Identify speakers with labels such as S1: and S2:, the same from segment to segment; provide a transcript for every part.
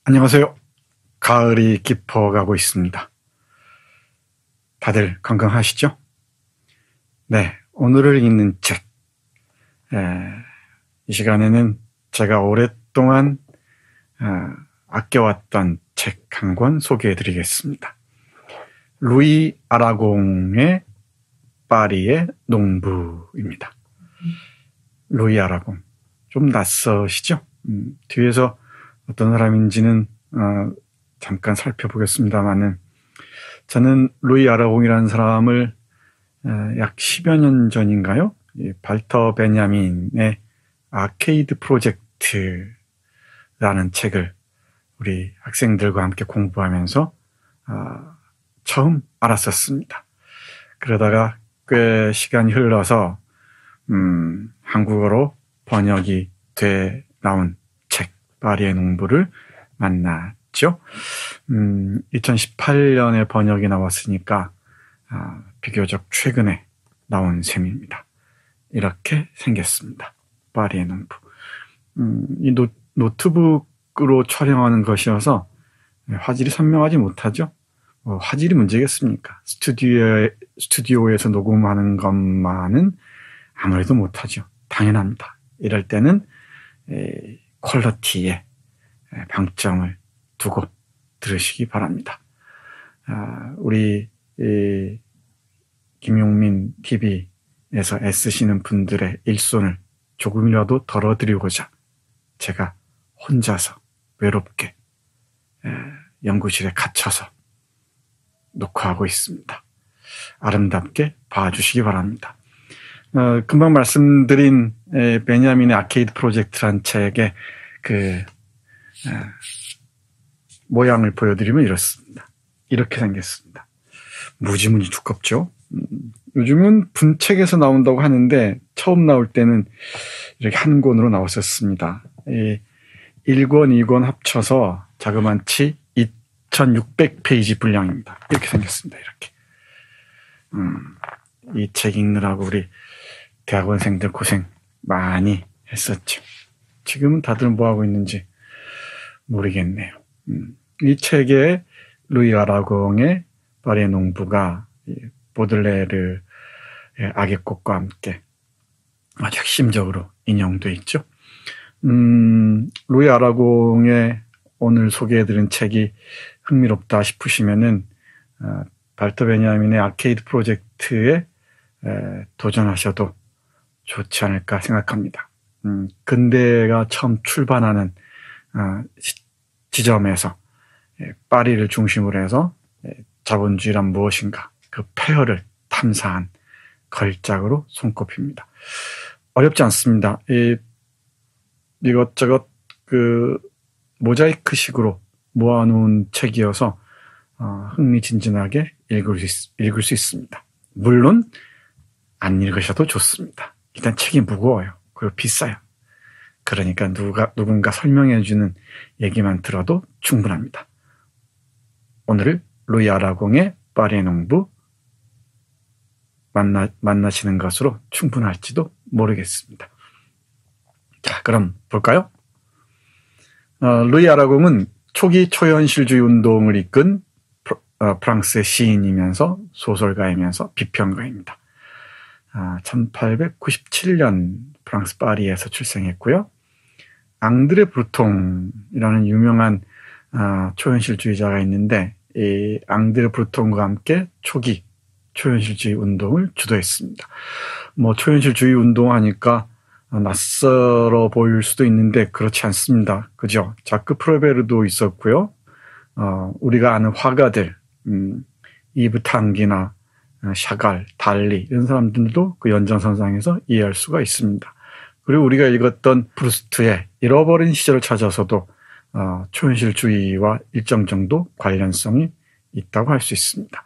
S1: 안녕하세요. 가을이 깊어가고 있습니다. 다들 건강하시죠? 네, 오늘을 읽는 책. 이 시간에는 제가 오랫동안 아껴왔던 책 한 권 소개해드리겠습니다. 루이 아라공의 파리의 농부입니다. 루이 아라공. 좀 낯서시죠? 뒤에서 어떤 사람인지는 잠깐 살펴보겠습니다만은 저는 루이 아라공이라는 사람을 약 10여 년 전인가요? 발터 베냐민의 아케이드 프로젝트라는 책을 우리 학생들과 함께 공부하면서 처음 알았었습니다. 그러다가 꽤 시간이 흘러서 한국어로 번역이 돼 나온 책 파리의 농부를 만났죠. 2018년에 번역이 나왔으니까 비교적 최근에 나온 셈입니다. 이렇게 생겼습니다. 파리의 농부. 이 노트북으로 촬영하는 것이어서 화질이 선명하지 못하죠. 화질이 문제겠습니까? 스튜디오에서 녹음하는 것만은 아무래도 못하죠. 당연합니다. 이럴 때는 퀄리티에 방점을 두고 들으시기 바랍니다. 우리 김용민 TV에서 애쓰시는 분들의 일손을 조금이라도 덜어드리고자 제가 혼자서 외롭게 연구실에 갇혀서 녹화하고 있습니다. 아름답게 봐주시기 바랍니다. 금방 말씀드린 베냐민의 아케이드 프로젝트란 책의 모양을 보여드리면 이렇습니다. 이렇게 생겼습니다. 무지무지 두껍죠. 요즘은 분책에서 나온다고 하는데 처음 나올 때는 이렇게 한 권으로 나왔었습니다. 1권, 2권 합쳐서 자그만치 2600페이지 분량입니다. 이렇게 생겼습니다. 이렇게. 이 책 읽느라고 우리 대학원생들 고생 많이 했었죠. 지금은 다들 뭐하고 있는지 모르겠네요. 이 책에 루이 아라공의 파리의 농부가 보들레르의 악의 꽃과 함께 아주 핵심적으로 인용되어 있죠. 루이 아라공의 오늘 소개해드린 책이 흥미롭다 싶으시면은 발터 베냐민의 아케이드 프로젝트에 도전하셔도 좋지 않을까 생각합니다. 근대가 처음 출발하는 지점에서 파리를 중심으로 해서 자본주의란 무엇인가 그 폐허를 탐사한 걸작으로 손꼽힙니다. 어렵지 않습니다. 이것저것 모자이크식으로 모아놓은 책이어서 흥미진진하게 읽을 수 있습니다. 물론 안 읽으셔도 좋습니다. 일단 책이 무거워요. 그리고 비싸요. 그러니까 누군가 설명해주는 얘기만 들어도 충분합니다. 오늘 루이 아라공의 파리의 농부 만나시는 것으로 충분할지도 모르겠습니다. 자, 그럼 볼까요? 루이 아라공은 초기 초현실주의 운동을 이끈 프랑스의 시인이면서 소설가이면서 비평가입니다. 1897년 프랑스 파리에서 출생했고요. 앙드레 브루통이라는 유명한 초현실주의자가 있는데 이 앙드레 브루통과 함께 초기 초현실주의 운동을 주도했습니다. 초현실주의 운동하니까 낯설어 보일 수도 있는데 그렇지 않습니다. 그죠? 자크 프로베르도 있었고요. 우리가 아는 화가들, 이브 탕기나 샤갈, 달리 이런 사람들도 그 연장선상에서 이해할 수가 있습니다. 그리고 우리가 읽었던 프루스트의 잃어버린 시절을 찾아서도 초현실주의와 일정 정도 관련성이 있다고 할 수 있습니다.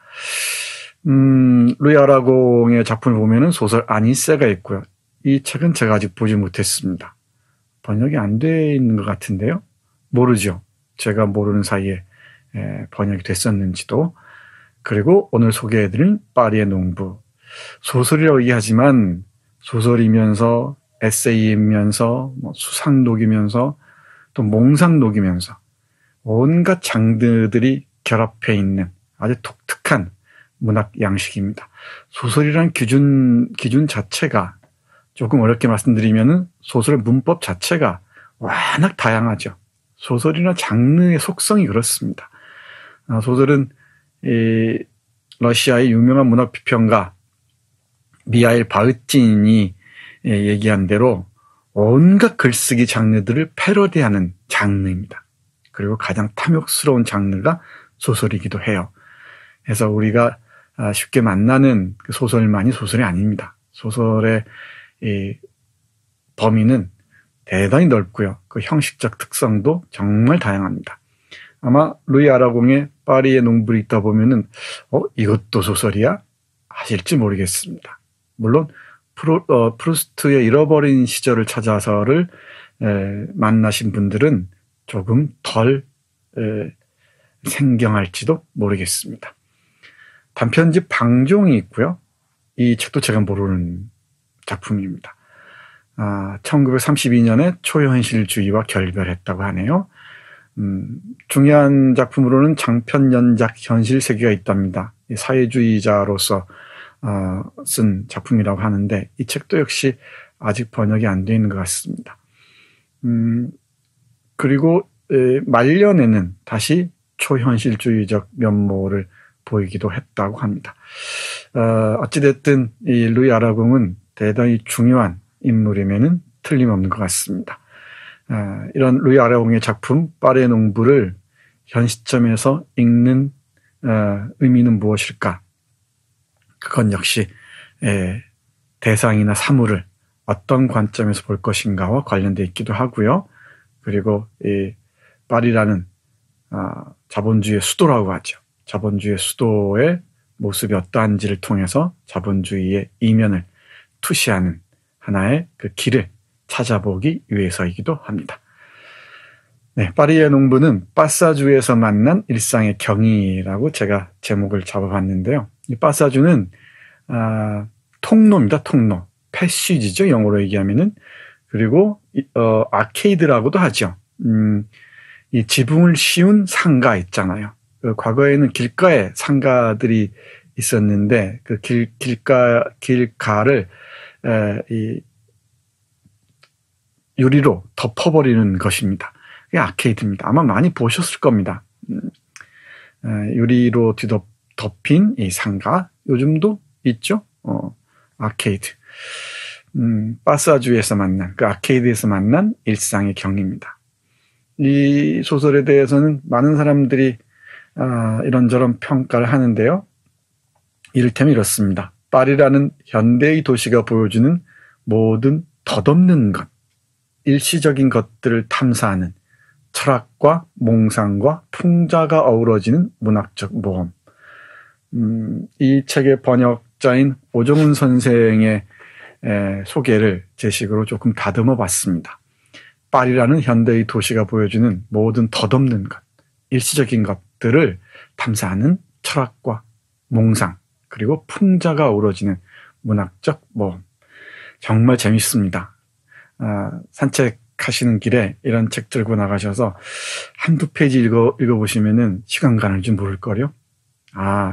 S1: 루이 아라공의 작품을 보면은 소설 아니세가 있고요. 이 책은 제가 아직 보지 못했습니다. 번역이 안 돼 있는 것 같은데요. 모르죠. 제가 모르는 사이에 번역이 됐었는지도. 그리고 오늘 소개해드린 파리의 농부. 소설이라고 얘기하지만 소설이면서 에세이이면서 수상록이면서 또 몽상록이면서 온갖 장르들이 결합해 있는 아주 독특한 문학 양식입니다. 소설이란 기준 자체가 조금 어렵게 말씀드리면은 소설의 문법 자체가 워낙 다양하죠. 소설이나 장르의 속성이 그렇습니다. 소설은 러시아의 유명한 문학 비평가 미하일 바흐틴이 얘기한 대로 온갖 글쓰기 장르들을 패러디하는 장르입니다. 그리고 가장 탐욕스러운 장르가 소설이기도 해요. 그래서 우리가 쉽게 만나는 그 소설만이 소설이 아닙니다. 소설의 범위는 대단히 넓고요. 그 형식적 특성도 정말 다양합니다. 아마 루이 아라공의 파리의 농부를 읽다 보면은 이것도 소설이야? 하실지 모르겠습니다. 물론 프루스트의 잃어버린 시절을 찾아서를 만나신 분들은 조금 덜 생경할지도 모르겠습니다. 단편집 방종이 있고요. 이 책도 제가 모르는 작품입니다. 1932년에 초현실주의와 결별했다고 하네요. 중요한 작품으로는 장편 연작 현실 세계가 있답니다. 사회주의자로서 쓴 작품이라고 하는데 이 책도 역시 아직 번역이 안 되어 있는 것 같습니다. 그리고 말년에는 다시 초현실주의적 면모를 보이기도 했다고 합니다. 어찌됐든 이 루이 아라공은 대단히 중요한 인물이면은 틀림없는 것 같습니다. 이런 루이 아라공의 작품 파리의 농부를 현 시점에서 읽는 의미는 무엇일까? 그건 역시 대상이나 사물을 어떤 관점에서 볼 것인가와 관련되어 있기도 하고요. 그리고 이 파리라는 자본주의의 수도라고 하죠. 자본주의의 수도의 모습이 어떠한지를 통해서 자본주의의 이면을 투시하는 하나의 그 길을 찾아보기 위해서이기도 합니다. 네, 파리의 농부는 파사주에서 만난 일상의 경이라고 제가 제목을 잡아봤는데요. 이 파사주는 통로입니다. 통로. 패시지죠. 영어로 얘기하면은. 그리고 아케이드라고도 하죠. 이 지붕을 씌운 상가 있잖아요. 과거에는 길가에 상가들이 있었는데 그 길가를 이 유리로 덮어버리는 것입니다. 그게 아케이드입니다. 아마 많이 보셨을 겁니다. 유리로 덮인 이 상가 요즘도 있죠. 아케이드. 파사주에서 만난 그 아케이드에서 만난 일상의 경입니다. 이 소설에 대해서는 많은 사람들이 이런저런 평가를 하는데요. 이를테면 이렇습니다. 파리라는 현대의 도시가 보여주는 모든 덧없는 것, 일시적인 것들을 탐사하는 철학과 몽상과 풍자가 어우러지는 문학적 모험. 이 책의 번역자인 오정훈 선생의 소개를 제 식으로 조금 다듬어 봤습니다. 파리라는 현대의 도시가 보여주는 모든 덧없는 것, 일시적인 것들을 탐사하는 철학과 몽상, 그리고 풍자가 어우러지는 문학적 모험. 정말 재밌습니다. 산책하시는 길에 이런 책 들고 나가셔서 한두 페이지 읽어보시면은 시간 가는 줄 모를걸요?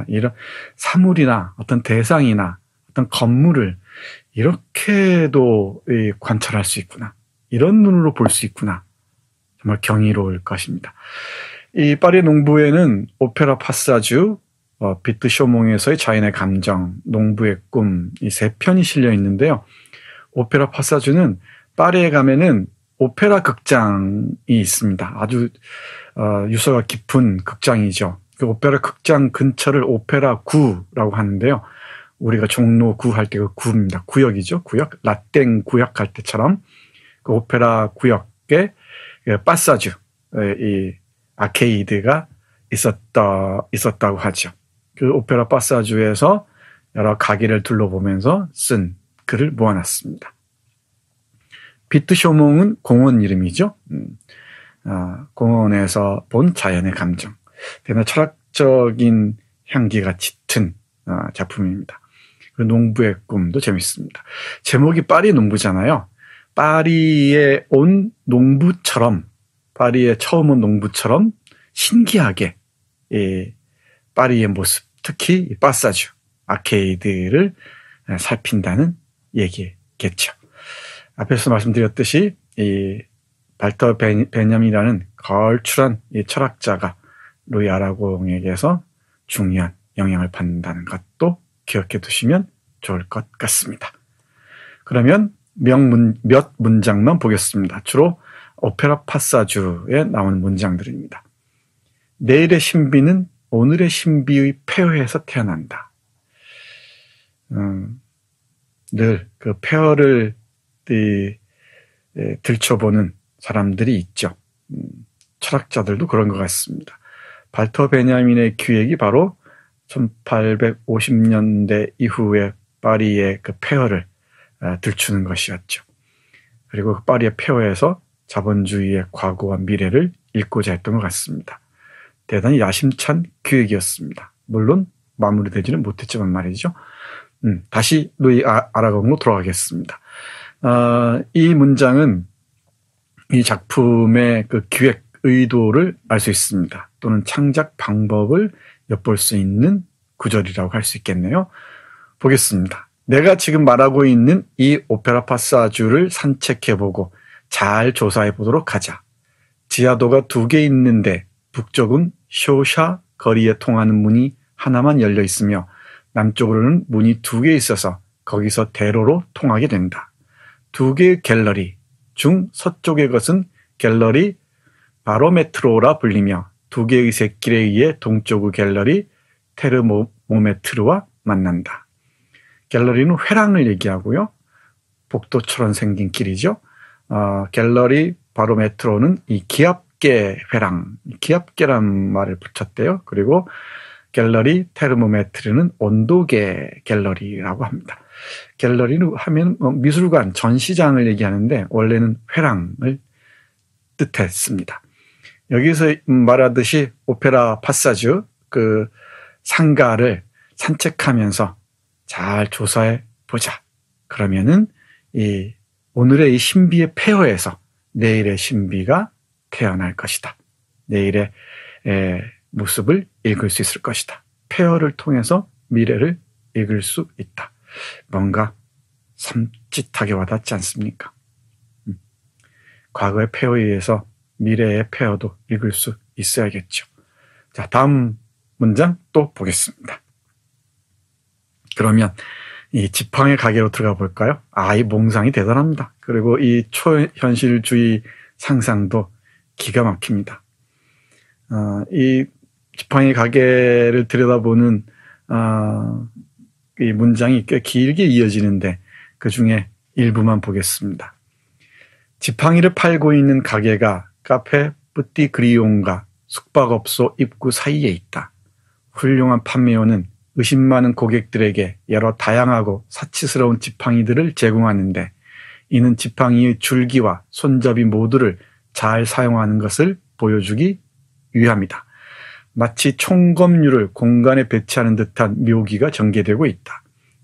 S1: 이런 사물이나 어떤 대상이나 어떤 건물을 이렇게도 관찰할 수 있구나. 이런 눈으로 볼 수 있구나. 정말 경이로울 것입니다. 이 파리 농부에는 오페라 파사주, 비트 쇼몽에서의 자연의 감정, 농부의 꿈, 이 세 편이 실려 있는데요. 오페라 파사주는 파리에 가면은 오페라 극장이 있습니다. 아주 유서가 깊은 극장이죠. 그 오페라 극장 근처를 오페라 구라고 하는데요. 우리가 종로 구 할 때 그 구입니다. 구역이죠. 구역. 라땡 구역 할 때처럼 그 오페라 구역에 파사주, 이 아케이드가 있었다고 하죠. 그 오페라 파사주에서 여러 가게를 둘러보면서 쓴 글을 모아놨습니다. 비트 쇼몽은 공원 이름이죠. 공원에서 본 자연의 감정. 대단히 철학적인 향기가 짙은 작품입니다. 그 농부의 꿈도 재밌습니다. 제목이 파리 농부잖아요. 파리에 온 농부처럼, 파리에 처음 온 농부처럼 신기하게 파리의 모습, 특히 이 파사주, 아케이드를 살핀다는 얘기겠죠. 앞에서 말씀드렸듯이 이 발터 베냐민이라는 걸출한 이 철학자가 루이 아라공에게서 중요한 영향을 받는다는 것도 기억해 두시면 좋을 것 같습니다. 그러면 몇 문장만 보겠습니다. 주로 오페라 파사주에 나오는 문장들입니다. 내일의 신비는 오늘의 신비의 폐허에서 태어난다. 늘 그 폐허를 들춰보는 사람들이 있죠. 철학자들도 그런 것 같습니다. 발터 베냐민의 기획이 바로 1850년대 이후에 파리의 그 폐허를 들추는 것이었죠. 그리고 그 파리의 폐허에서 자본주의의 과거와 미래를 읽고자 했던 것 같습니다. 대단히 야심찬 기획이었습니다. 물론 마무리되지는 못했지만 말이죠. 다시 루이 아라공으로 돌아가겠습니다. 이 문장은 이 작품의 그 기획 의도를 알 수 있습니다. 또는 창작 방법을 엿볼 수 있는 구절이라고 할 수 있겠네요. 보겠습니다. 내가 지금 말하고 있는 이 오페라 파사주를 산책해보고 잘 조사해보도록 하자. 지하도가 2개 있는데 북쪽은 쇼샤 거리에 통하는 문이 하나만 열려 있으며 남쪽으로는 문이 2개 있어서 거기서 대로로 통하게 된다. 2개의 갤러리 중 서쪽의 것은 갤러리 바로메트로라 불리며 2개의 샛길에 의해 동쪽의 갤러리 테르모메트르와 만난다. 갤러리는 회랑을 얘기하고요. 복도처럼 생긴 길이죠. 갤러리 바로메트로는 이 기압계 회랑, 기압계란 말을 붙였대요. 그리고 갤러리 테르모메트르는 온도계 갤러리라고 합니다. 갤러리는 하면 미술관, 전시장을 얘기하는데 원래는 회랑을 뜻했습니다. 여기서 말하듯이 오페라 파사주, 그 상가를 산책하면서 잘 조사해 보자. 그러면은 오늘의 이 신비의 폐허에서 내일의 신비가 태어날 것이다. 내일의 모습을 읽을 수 있을 것이다. 폐허를 통해서 미래를 읽을 수 있다. 뭔가 섬찟하게 와닿지 않습니까? 과거의 폐허에 의해서 미래의 폐허도 읽을 수 있어야겠죠. 자, 다음 문장 또 보겠습니다. 그러면 이 지팡이 가게로 들어가 볼까요? 이 몽상이 대단합니다. 그리고 이 초현실주의 상상도 기가 막힙니다. 이 지팡이 가게를 들여다보는 이 문장이 꽤 길게 이어지는데 그 중에 일부만 보겠습니다. 지팡이를 팔고 있는 가게가 카페 뿌띠그리옹과 숙박업소 입구 사이에 있다. 훌륭한 판매원은 의심 많은 고객들에게 여러 다양하고 사치스러운 지팡이들을 제공하는데 이는 지팡이의 줄기와 손잡이 모두를 잘 사용하는 것을 보여주기 위함이다. 마치 총검류를 공간에 배치하는 듯한 묘기가 전개되고 있다.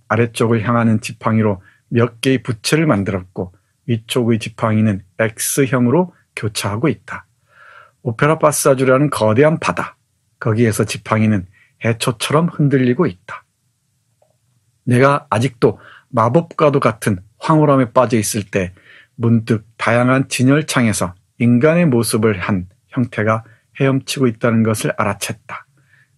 S1: 아래쪽을 향하는 지팡이로 몇 개의 부채를 만들었고 위쪽의 지팡이는 X형으로 교차하고 있다. 오페라 파사주라는 거대한 바다, 거기에서 지팡이는 해초처럼 흔들리고 있다. 내가 아직도 마법과도 같은 황홀함에 빠져 있을 때 문득 다양한 진열창에서 인간의 모습을 한 형태가 헤엄치고 있다는 것을 알아챘다.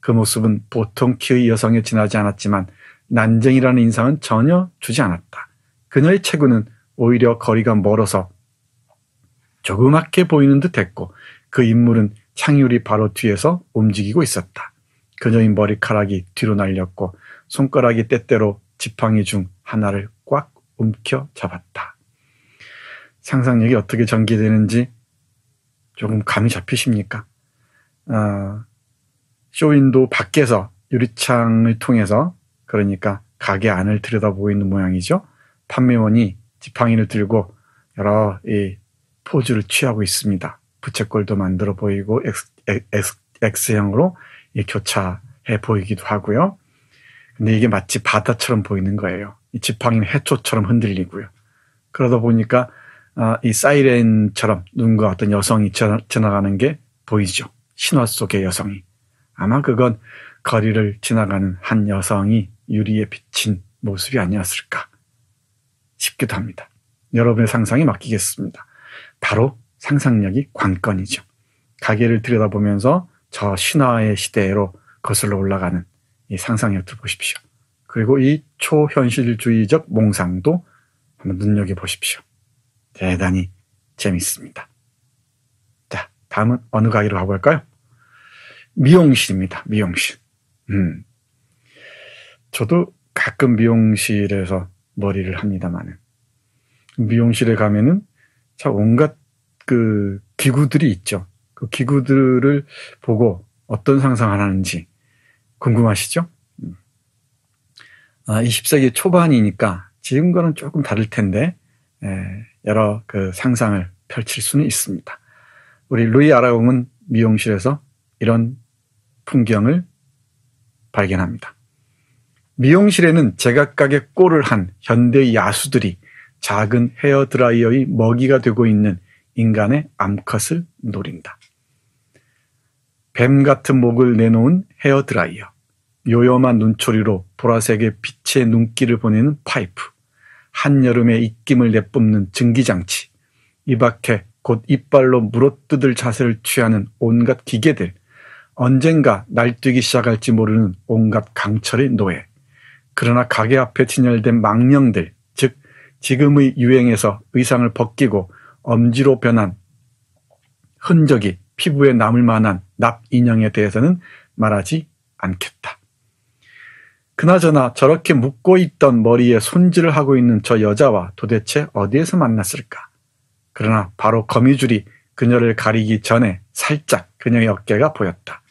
S1: 그 모습은 보통 키의 여성에 지나지 않았지만 난쟁이라는 인상은 전혀 주지 않았다. 그녀의 체구는 오히려 거리가 멀어서 조그맣게 보이는 듯 했고 그 인물은 창유리 바로 뒤에서 움직이고 있었다. 그녀의 머리카락이 뒤로 날렸고 손가락이 때때로 지팡이 중 하나를 꽉 움켜 잡았다. 상상력이 어떻게 전개되는지 조금 감이 잡히십니까? 쇼윈도 밖에서 유리창을 통해서, 그러니까 가게 안을 들여다보고 있는 모양이죠. 판매원이 지팡이를 들고 여러 포즈를 취하고 있습니다. 부채꼴도 만들어 보이고 X형으로 교차해 보이기도 하고요. 근데 이게 마치 바다처럼 보이는 거예요. 이 지팡이는 해초처럼 흔들리고요. 그러다 보니까 이 사이렌처럼 누군가 어떤 여성이 지나가는 게 보이죠. 신화 속의 여성이. 아마 그건 거리를 지나가는 한 여성이 유리에 비친 모습이 아니었을까 싶기도 합니다. 여러분의 상상에 맡기겠습니다. 바로 상상력이 관건이죠. 가게를 들여다보면서 저 신화의 시대로 거슬러 올라가는 이 상상력들 보십시오. 그리고 이 초현실주의적 몽상도 한번 눈여겨보십시오. 대단히 재밌습니다. 자, 다음은 어느 가게로 가볼까요? 미용실입니다. 미용실. 저도 가끔 미용실에서 머리를 합니다만은, 미용실에 가면은 참 온갖 그 기구들이 있죠. 그 기구들을 보고 어떤 상상을 하는지 궁금하시죠? 20세기 초반이니까 지금과는 조금 다를 텐데, 여러 그 상상을 펼칠 수는 있습니다. 우리 루이 아라공은 미용실에서 이런 풍경을 발견합니다. 미용실에는 제각각의 꼴을 한 현대 야수들이 작은 헤어드라이어의 먹이가 되고 있는 인간의 암컷을 노린다. 뱀 같은 목을 내놓은 헤어드라이어, 요염한 눈초리로 보라색의 빛의 눈길을 보내는 파이프, 한여름의 입김을 내뿜는 증기장치, 이 밖에 곧 이빨로 물어뜯을 자세를 취하는 온갖 기계들, 언젠가 날뛰기 시작할지 모르는 온갖 강철의 노예, 그러나 가게 앞에 진열된 망령들, 즉 지금의 유행에서 의상을 벗기고 엄지로 변한 흔적이 피부에 남을 만한 납인형에 대해서는 말하지 않겠다. 그나저나 저렇게 묶고 있던 머리에 손질을 하고 있는 저 여자와 도대체 어디에서 만났을까? 그러나 바로 거미줄이 그녀를 가리기 전에 살짝 그녀의 어깨가 보였다.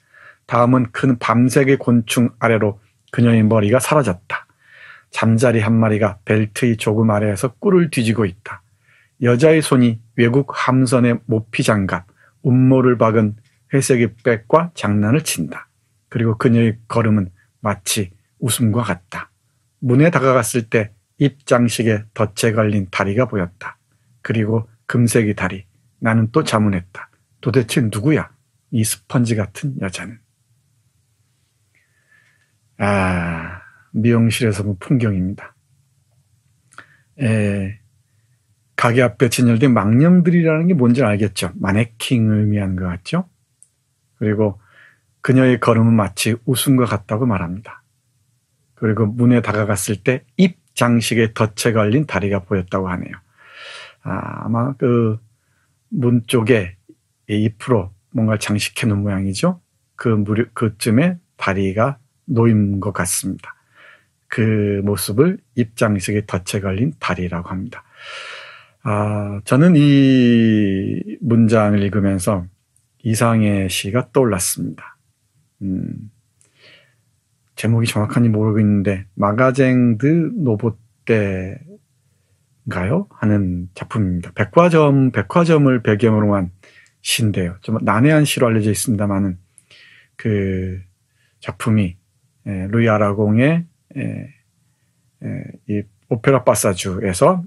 S1: 다음은 큰 밤색의 곤충 아래로 그녀의 머리가 사라졌다. 잠자리 한 마리가 벨트의 조금 아래에서 꿀을 뒤지고 있다. 여자의 손이 외국 함선의 모피 장갑, 운모를 박은 회색의 백과 장난을 친다. 그리고 그녀의 걸음은 마치 웃음과 같다. 문에 다가갔을 때 입장식에 덫에 걸린 다리가 보였다. 그리고 금색의 다리. 나는 또 자문했다. 도대체 누구야? 이 스펀지 같은 여자는. 미용실에서 본 풍경입니다. 가게 앞에 진열된 망령들이라는 게 뭔지 알겠죠? 마네킹을 의미하는 것 같죠? 그리고 그녀의 걸음은 마치 웃음과 같다고 말합니다. 그리고 문에 다가갔을 때 입 장식에 덫에 걸린 다리가 보였다고 하네요. 아마 그 문 쪽에 잎으로 뭔가를 장식해 놓은 모양이죠. 그쯤에 다리가 놓인 것 같습니다. 그 모습을 입 장식에 덫에 걸린 다리라고 합니다. 저는 이 문장을 읽으면서 이상의 시가 떠올랐습니다. 제목이 정확한지 모르고 있는데 마가쟁 드 노보떼인가요? 하는 작품입니다. 백화점을 배경으로 한 시인데요. 좀 난해한 시로 알려져 있습니다만은 그 작품이 루이 아라공의 이 오페라 파사주에서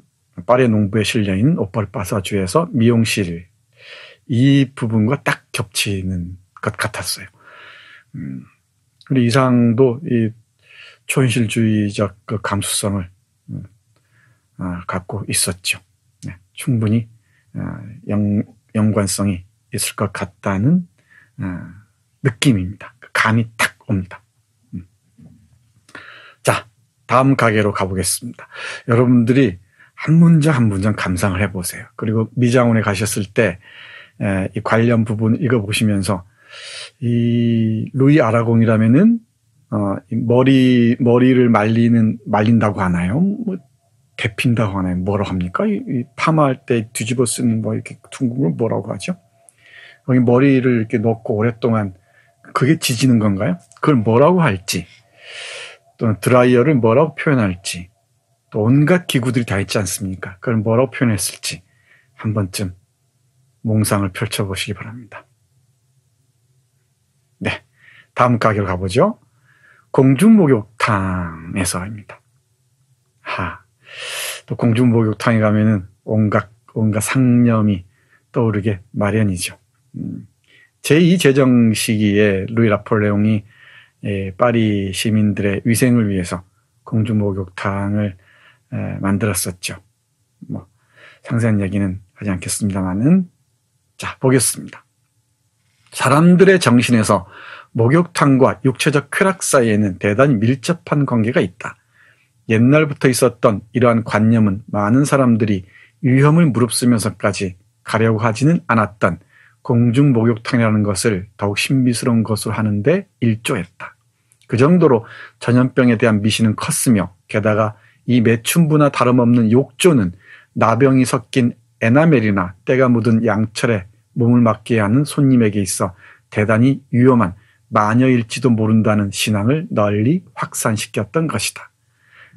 S1: 파리 농부에 실려있는 오페라 파사주에서 미용실 이 부분과 딱 겹치는 것 같았어요. 그리고 이상도 이 초현실주의적 그 감수성을 갖고 있었죠. 네, 충분히 연관성이 있을 것 같다는 느낌입니다. 감이 탁 옵니다. 자, 다음 가게로 가보겠습니다. 여러분들이 한 문장 한 문장 감상을 해보세요. 그리고 미장원에 가셨을 때 이 관련 부분 읽어보시면서 이 루이 아라공이라면은 머리를 말린다고 하나요? 뭐 데핀다고 하나요? 뭐라고 합니까? 이 파마할 때 뒤집어 쓰는 뭐 이렇게 둥근 걸 뭐라고 하죠? 거기 머리를 이렇게 넣고 오랫동안 그게 지지는 건가요? 그걸 뭐라고 할지, 또는 드라이어를 뭐라고 표현할지, 또 온갖 기구들이 다 있지 않습니까? 그걸 뭐라고 표현했을지 한 번쯤 몽상을 펼쳐보시기 바랍니다. 네, 다음 가게로 가보죠. 공중목욕탕에서입니다. 또 공중목욕탕에 가면은 온갖 상념이 떠오르게 마련이죠. 제2제정 시기에 루이 나폴레옹이 파리 시민들의 위생을 위해서 공중목욕탕을 만들었었죠. 뭐 상세한 얘기는 하지 않겠습니다만은, 자, 보겠습니다. 사람들의 정신에서 목욕탕과 육체적 쾌락 사이에는 대단히 밀접한 관계가 있다. 옛날부터 있었던 이러한 관념은 많은 사람들이 위험을 무릅쓰면서까지 가려고 하지는 않았던 공중 목욕탕이라는 것을 더욱 신비스러운 것으로 하는데 일조했다. 그 정도로 전염병에 대한 미신은 컸으며, 게다가 이 매춘부나 다름없는 욕조는 나병이 섞인 에나멜이나 때가 묻은 양철에 몸을 맡게 하는 손님에게 있어 대단히 위험한 마녀일지도 모른다는 신앙을 널리 확산시켰던 것이다.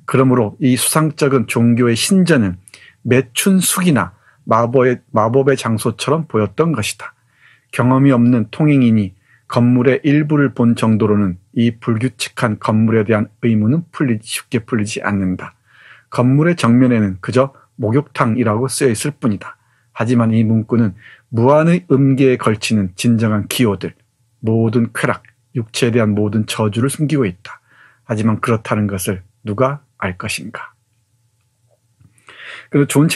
S1: 그러므로 이 수상적인 종교의 신전은 매춘숙이나 마법의 장소처럼 보였던 것이다. 경험이 없는 통행인이 건물의 일부를 본 정도로는 이 불규칙한 건물에 대한 의문은 쉽게 풀리지 않는다. 건물의 정면에는 그저 목욕탕이라고 쓰여 있을 뿐이다. 하지만 이 문구는 무한의 음계에 걸치는 진정한 기호들, 모든 쾌락, 육체에 대한 모든 저주를 숨기고 있다. 하지만 그렇다는 것을 누가 알 것인가? 그리고 좋은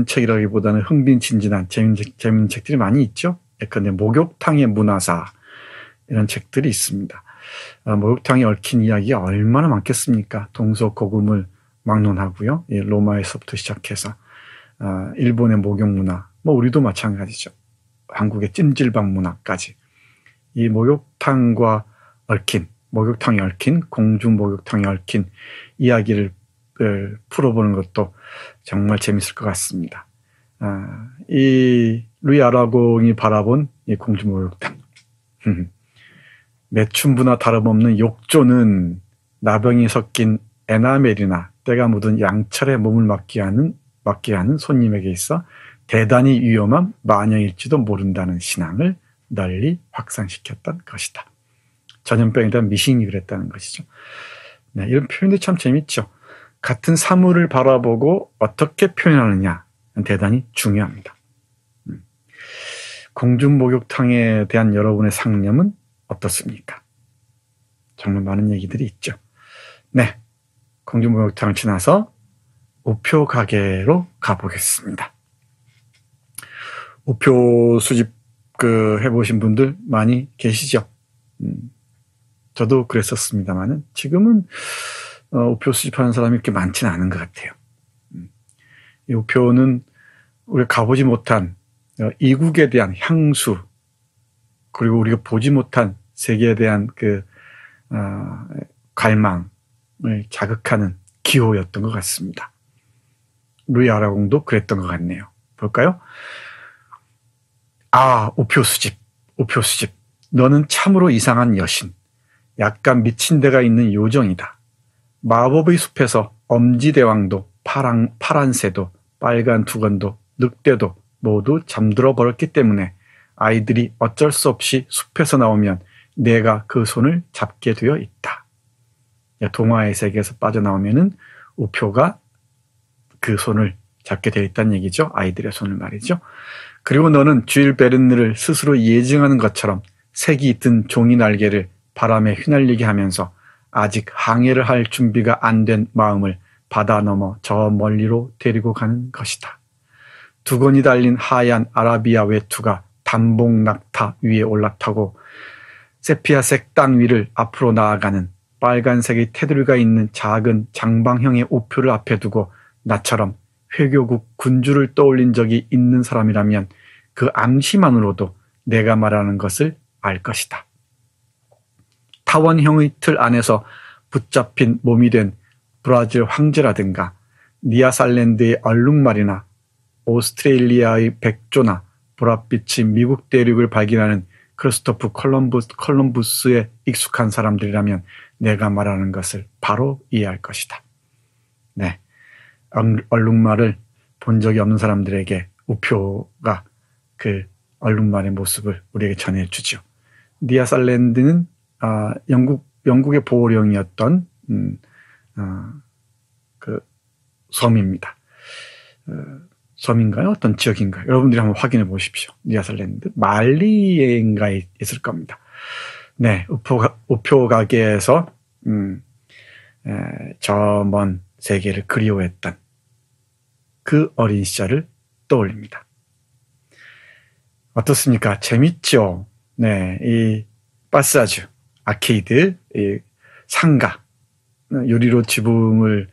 S1: 책이라기보다는 흥미진진한 재밌는 책들이 많이 있죠. 예컨대 목욕탕의 문화사, 이런 책들이 있습니다. 목욕탕에 얽힌 이야기가 얼마나 많겠습니까? 동서고금을 막론하고요. 로마에서부터 시작해서 일본의 목욕 문화, 뭐 우리도 마찬가지죠. 한국의 찜질방 문화까지. 이 목욕탕에 얽힌 공중 목욕탕에 얽힌 이야기를 풀어보는 것도 정말 재밌을 것 같습니다. 이 루이 아라공이 바라본 이 공중 목욕탕. 매춘부나 다름없는 욕조는 나병이 섞인 에나멜이나 때가 묻은 양철에 몸을 맡게 하는 손님에게 있어 대단히 위험한 마녀일지도 모른다는 신앙을 널리 확산시켰던 것이다. 전염병에 대한 미신이 그랬다는 것이죠. 네, 이런 표현도 참 재밌죠. 같은 사물을 바라보고 어떻게 표현하느냐 대단히 중요합니다. 공중목욕탕에 대한 여러분의 상념은 어떻습니까? 정말 많은 얘기들이 있죠. 네, 공중목욕탕을 지나서 우표 가게로 가보겠습니다. 우표 수집 해보신 분들 많이 계시죠? 저도 그랬었습니다만은 지금은 우표 수집하는 사람이 그렇게 많지는 않은 것 같아요. 이 우표는 우리가 가보지 못한 이국에 대한 향수, 그리고 우리가 보지 못한 세계에 대한 갈망을 자극하는 기호였던 것 같습니다. 루이 아라공도 그랬던 것 같네요. 볼까요? 우표 수집. 너는 참으로 이상한 여신. 약간 미친 데가 있는 요정이다. 마법의 숲에서 엄지대왕도 파란 새도 빨간 두건도 늑대도 모두 잠들어 버렸기 때문에 아이들이 어쩔 수 없이 숲에서 나오면 내가 그 손을 잡게 되어 있다. 동화의 세계에서 빠져나오면은 우표가 그 손을 잡게 되어 있다는 얘기죠. 아이들의 손을 말이죠. 그리고 너는 주일 베르느를 스스로 예증하는 것처럼 색이 든 종이 날개를 바람에 휘날리게 하면서 아직 항해를 할 준비가 안 된 마음을 바다 넘어 저 멀리로 데리고 가는 것이다. 두건이 달린 하얀 아라비아 외투가 단봉 낙타 위에 올라타고 세피아색 땅 위를 앞으로 나아가는 빨간색의 테두리가 있는 작은 장방형의 우표를 앞에 두고 나처럼 회교국 군주를 떠올린 적이 있는 사람이라면 그 암시만으로도 내가 말하는 것을 알 것이다. 타원형의 틀 안에서 붙잡힌 몸이 된 브라질 황제라든가 니아살랜드의 얼룩말이나 오스트레일리아의 백조나 보랏빛이 미국 대륙을 발견하는 크리스토프 콜럼부스에 익숙한 사람들이라면 내가 말하는 것을 바로 이해할 것이다. 네, 얼룩말을 본 적이 없는 사람들에게 우표가 그 얼룩말의 모습을 우리에게 전해주죠. 니아살랜드는 영국의 보호령이었던 그 섬입니다. 섬인가요? 어떤 지역인가요? 여러분들이 한번 확인해 보십시오. 니아슬랜드 말리에인가에 있을 겁니다. 네, 우표 가게에서 저 먼 세계를 그리워했던 그 어린 시절을 떠올립니다. 어떻습니까? 재밌죠? 네, 이 파사주 아케이드, 이 상가, 유리로 지붕을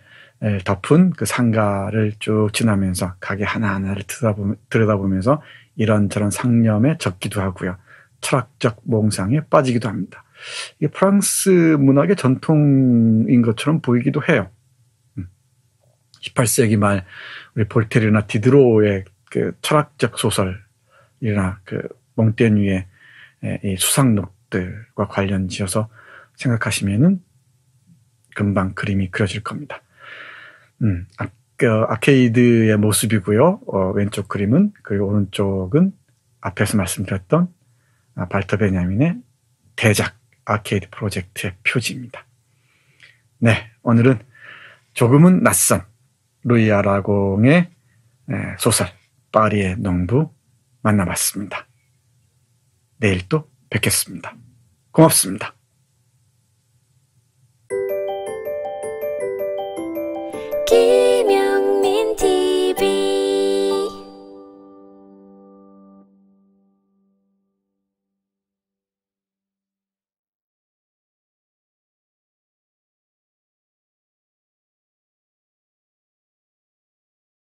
S1: 덮은 그 상가를 쭉 지나면서 가게 하나하나를 들여다보면서 이런저런 상념에 적기도 하고요. 철학적 몽상에 빠지기도 합니다. 이게 프랑스 문학의 전통인 것처럼 보이기도 해요. 18세기 말 우리 볼테르나 디드로의 그 철학적 소설이나 그 몽테뉴의 이 수상록들과 관련 지어서 생각하시면은 금방 그림이 그려질 겁니다. 아케이드의 모습이고요. 왼쪽 그림은, 그리고 오른쪽은 앞에서 말씀드렸던 발터 베냐민의 대작 아케이드 프로젝트의 표지입니다. 네, 오늘은 조금은 낯선 루이 아라공의 소설 파리의 농부 만나봤습니다. 내일 또 뵙겠습니다. 고맙습니다.